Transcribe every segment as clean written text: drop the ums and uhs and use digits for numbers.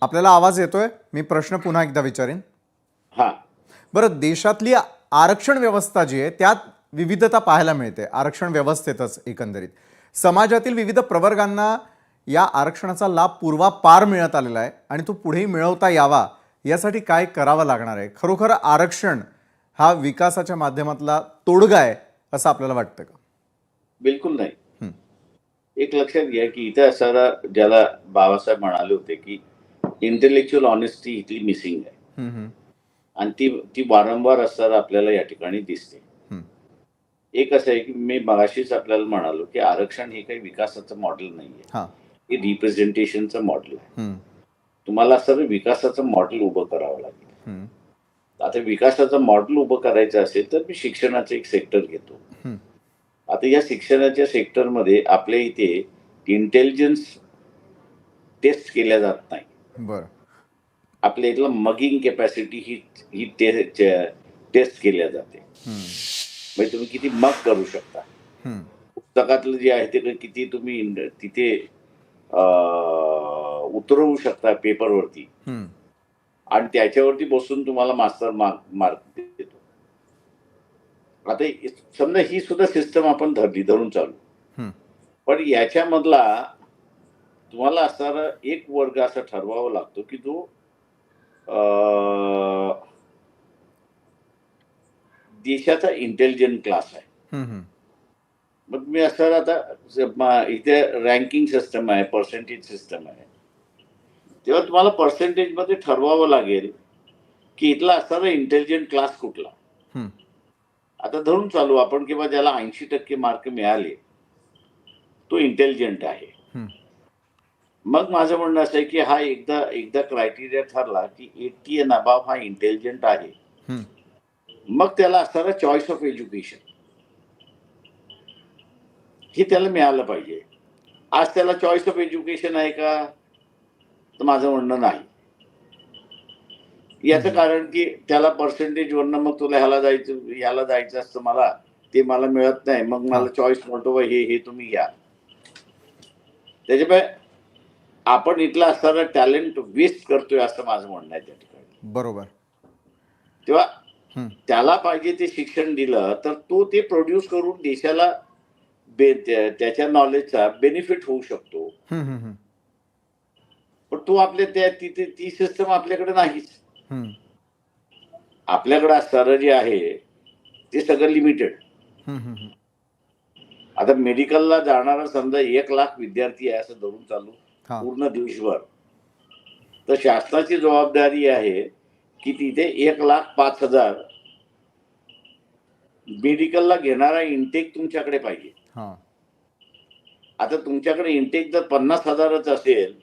आपल्याला आवाज येतोय? मी प्रश्न पुन्हा एकदा विचारीन. हा बरं, देशातली आरक्षण व्यवस्था जी आहे त्यात विविधता पाहायला मिळते. आरक्षण व्यवस्थेतच एकंदरीत समाजातील विविध प्रवर्गांना या आरक्षणाचा लाभ पूर्वापार मिळत आलेला आहे आणि तो पुढेही मिळवता यावा यासाठी काय करावं लागणार आहे? खरोखर आरक्षण हा विकासाच्या माध्यमातला तोडगा आहे असं आपल्याला वाटतं का? बिलकुल नाही. हं, एक लक्षात घ्या की इथे असणारा, ज्याला बाबासाहेब म्हणाले होते की इंटेलेक्च्युअल ऑनेस्टी इथली मिसिंग आहे हं, हं, आणि ती ती वारंवार असताना आपल्याला या ठिकाणी दिसते. हं. एक असं आहे की मी मगाशीच आपल्याला म्हणालो की आरक्षण हे काही विकासाचं मॉडेल नाहीये, हां. हे रिप्रेझेंटेशनचं मॉडेल आहे. हं, तुम्हाला सर्व विकासाचं मॉडेल उभं करावं लागेल. हं, आता विकासाचं मॉडेल उभं करायचं असेल तर मी शिक्षणाचं एक सेक्टर घेतो. हं. आता या शिक्षणाच्या सेक्टरमध्ये आपल्या इथे इंटेलिजन्स टेस्ट केल्या जात नाही. बरं. आपल्या इथलं मगिंग कॅपॅसिटी ही ही टेस्ट केल्या जाते. हं, म्हणजे तुम्ही किती मग करू शकता. हं, पुस्तकातलं जे आहे ते किती तुम्ही तिथे उतरवू शकता पेपरवरती हं. आणि त्याच्यावरती बसून तुम्हाला मास्टर मार्क देतो. आता समजा ही सुद्धा सिस्टम आपण धरून चालू. हं. पण याच्यामधला तुम्हाला असणारा एक वर्ग असा ठरवावा लागतो की जो देशाचा इंटेलिजंट क्लास आहे. हं, हं. मग मी असं आता इथे रँकिंग सिस्टम आहे, पर्सेंटेज सिस्टम आहे. तेव्हा तुम्हाला पर्सेंटेजमध्ये ठरवावं लागेल की इथला असणारा इंटेलिजंट क्लास कुठला. हं, आता धरून चालू आपण किंवा ज्याला 80% मार्क मिळाले तो इंटेलिजंट आहे. हं. मग माझं म्हणणं असं आहे की हा एकदा एकदा क्रायटेरिया ठरला की 80 अँड अबव्ह हा इंटेलिजंट आहे, हं. मग त्याला असणारा चॉईस ऑफ एज्युकेशन हे त्याला मिळालं पाहिजे. आज त्याला चॉईस ऑफ एज्युकेशन आहे का? तर माझं म्हणणं नाही. याचं कारण की त्याला पर्सेंटेजवरनं मग तुला ह्याला जायचं असतं, मला ते मला मिळत नाही, मग हां. मला चॉईस म्हणतो हे तुम्ही घ्या. त्याच्यामुळे आपण इथला असणारा टॅलेंट वेस्ट करतोय असं माझं म्हणणं आहे त्या ठिकाणी. बरोबर. तेव्हा हं, त्याला पाहिजे ते शिक्षण दिलं तर तो ते प्रोड्यूस करून देशाला त्याच्या नॉलेजचा बेनिफिट होऊ शकतो. हं, हं, हं, पण तो आपल्या तिथे ती सिस्टम आपल्याकडे नाहीच. हं, आपल्याकडे असणारं जे आहे ते सगळं लिमिटेड. हं, हं, हं. आता मेडिकलला जाणारा समजा 1,00,000 विद्यार्थी आहे असं धरून चालू हां. पूर्ण देशभर, तर शासनाची जबाबदारी आहे की तिथे 1,05,000 मेडिकलला घेणारा इंटेक तुमच्याकडे पाहिजे. हां. आता तुमच्याकडे इंटेक जर 50,000च असेल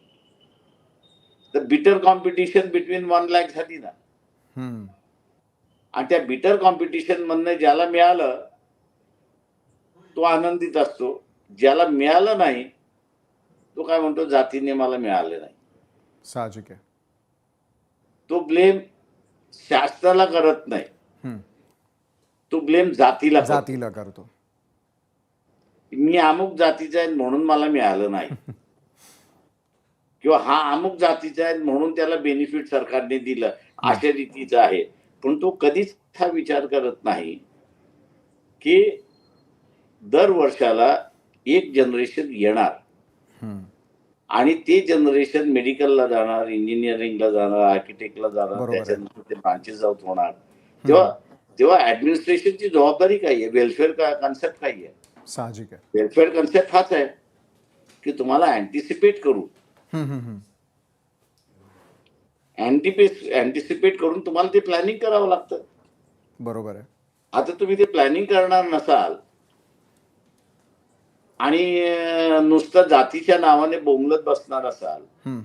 तर बिटर कॉम्पिटिशन बिटवीन 1,00,000 साठी ना. हं. आणि त्या बिटर कॉम्पिटिशन मधनं ज्याला मिळालं तो आनंदित असतो, ज्याला मिळालं नाही तो काय म्हणतो, जातीने मला मिळालं नाही. साहजिक आहे. तो ब्लेम शास्त्राला करत नाही, हं. तो ब्लेम जातीला करतो. जातीला करतो. मी अमुक जातीचा आहे म्हणून मला मिळालं नाही, किंवा हा अमुक जातीचा आहे म्हणून त्याला बेनिफिट सरकारने दिलं, अशा रीतीचं आहे. पण तो कधीच हा विचार करत नाही की दर वर्षाला एक जनरेशन येणार हं. आणि ते जनरेशन मेडिकलला जाणार, इंजिनिअरिंगला जाणार, आर्किटेक्टला जाणार, बरोबर आहे. त्याच्यानंतर ते ब्रांचेस आउट होणार. हं. तेव्हा तेव्हा ऍडमिनिस्ट्रेशनची जबाबदारी काय आहे? वेलफेअर कन्सेप्ट काय आहे? साहजिक आहे. वेलफेअर कन्सेप्ट हाच आहे की तुम्हाला अँटिसिपेट करून हं, हं, हं. अँटिसिपेट करून तुम्हाला ते प्लॅनिंग करावं लागतं. बरोबर आहे. आता तुम्ही ते प्लॅनिंग करणार नसाल आणि नुसतं जातीच्या नावाने बोंबलत बसणार असाल हं.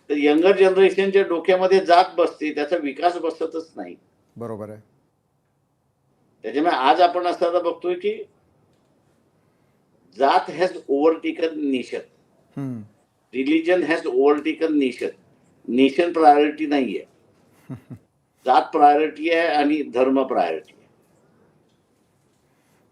तर यंगर जनरेशनच्या डोक्यामध्ये जात बसते, त्याचा विकास बसतच नाही. बरोबर आहे. त्याच्यामुळे आज आपण असं बघतोय की जात हॅज ओव्हरटेकन नेशन, हं. Religion has overtaken nation. Nation priority नाहीये, जात प्रायोरिटी आहे आणि धर्म प्रायोरिटी आहे.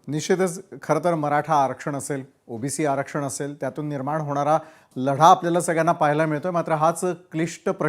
निश्चितच खरं तर मराठा आरक्षण असेल, ओबीसी आरक्षण असेल, त्यातून निर्माण होणारा लढा आपल्याला सगळ्यांना पाहायला मिळतोय. मात्र हाच क्लिष्ट प्रश्न